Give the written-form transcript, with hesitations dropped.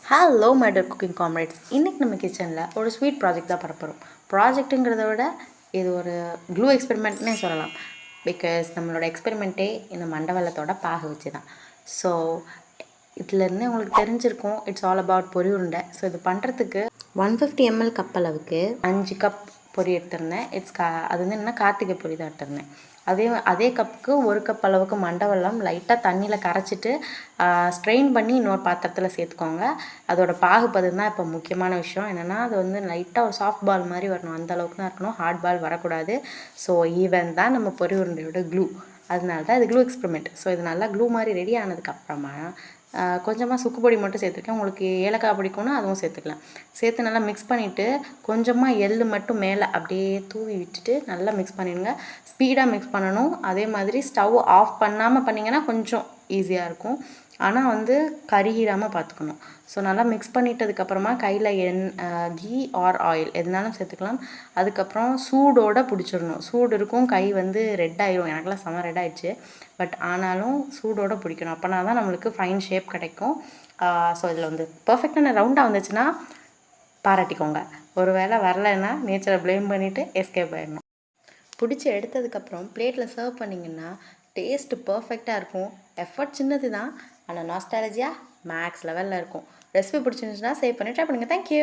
Hello my dear cooking comrades. இன்றைக்கி நம்ம கிச்சனில் ஒரு ஸ்வீட் ப்ராஜெக்ட் தான் பண்ண போகிறோம். ப்ராஜெக்ட்டுங்கிறத விட இது ஒரு க்ளூ எக்ஸ்பெரிமெண்ட்னே சொல்லலாம். பிகாஸ் நம்மளோட எக்ஸ்பெரிமெண்ட்டே இந்த மண்டவெல்லத்தோட பாகு வச்சு தான். ஸோ இதுலேருந்து உங்களுக்கு தெரிஞ்சிருக்கும், இட்ஸ் ஆல் அபவுட் பொரி உருண்டை. ஸோ இது பண்ணுறதுக்கு 150 ml கப் அளவுக்கு 5 கப் பொரி எடுத்திருந்தேன். அது வந்து என்னென்னா கார்த்திகை பொரி தான் எடுத்திருந்தேன். அதே கப்புக்கு 1 கப் அளவுக்கு மண்டவெல்லம் லைட்டாக தண்ணியில் கரைச்சிட்டு ஸ்ட்ரெயின் பண்ணி இன்னொரு பாத்திரத்தில் சேர்த்துக்கோங்க. அதோட பாகுபதம் தான் இப்போ முக்கியமான விஷயம். என்னென்னா அது வந்து லைட்டாக ஒரு சாஃப்ட் பால் மாதிரி வரணும், அந்த அளவுக்கு தான் இருக்கணும், ஹார்ட் பால் வரக்கூடாது. ஸோ ஈவன் தான் நம்ம பொரி உருண்டையோட க்ளூ. அதனால தான் இது க்ளூ எக்ஸ்பெரிமெண்ட். ஸோ இது நல்லா க்ளூ மாதிரி ரெடி ஆனதுக்கப்புறமா கொஞ்சமாக சுக்கு பொடி மட்டும் சேர்த்துருக்கேன். உங்களுக்கு ஏலக்காய் பிடிக்கும்னா அதுவும் சேர்த்துக்கலாம். சேர்த்து நல்லா மிக்ஸ் பண்ணிவிட்டு கொஞ்சமாக எள் மட்டும் மேலே அப்படியே தூவி விட்டுட்டு நல்லா மிக்ஸ் பண்ணிடுங்க. ஸ்பீடாக மிக்ஸ் பண்ணணும். அதே மாதிரி ஸ்டவ் ஆஃப் பண்ணாமல் பண்ணிங்கன்னா கொஞ்சம் ஈஸியாக இருக்கும். ஆனால் வந்து கருகிராமல் பார்த்துக்கணும். ஸோ நல்லா மிக்ஸ் பண்ணிட்டதுக்கப்புறமா கையில் கீ ஆர் ஆயில் எதுனாலும் சேர்த்துக்கலாம். அதுக்கப்புறம் சூடோடு பிடிச்சிடணும். சூடு இருக்கும், கை வந்து ரெட் ஆயிரும். எனக்குலாம் செம ரெட் ஆயிடுச்சு. பட் ஆனாலும் சூடோடு பிடிக்கணும். அப்போனா தான் நம்மளுக்கு ஃபைன் ஷேப் கிடைக்கும். ஸோ இதில் வந்து பர்ஃபெக்டான ரவுண்டாக வந்துச்சுன்னா பாராட்டிக்கோங்க. ஒரு வேளை வரலைன்னா நேச்சரை ப்ளேம் பண்ணிவிட்டு எஸ்கேப் ஆயிடணும். பிடிச்சி எடுத்ததுக்கப்புறம் பிளேட்டில் சர்வ் பண்ணிங்கன்னா டேஸ்ட்டு பர்ஃபெக்டாக இருக்கும். எஃபர்ட் சின்னது தான், ஆனால் நாஸ்டாலஜியா மேக்ஸ் லெவலில் இருக்கும். ரெசிபி பிடிச்சிருந்துச்சுன்னா சேவ் பண்ணி ட்ரை பண்ணுங்கள். தேங்க்யூ.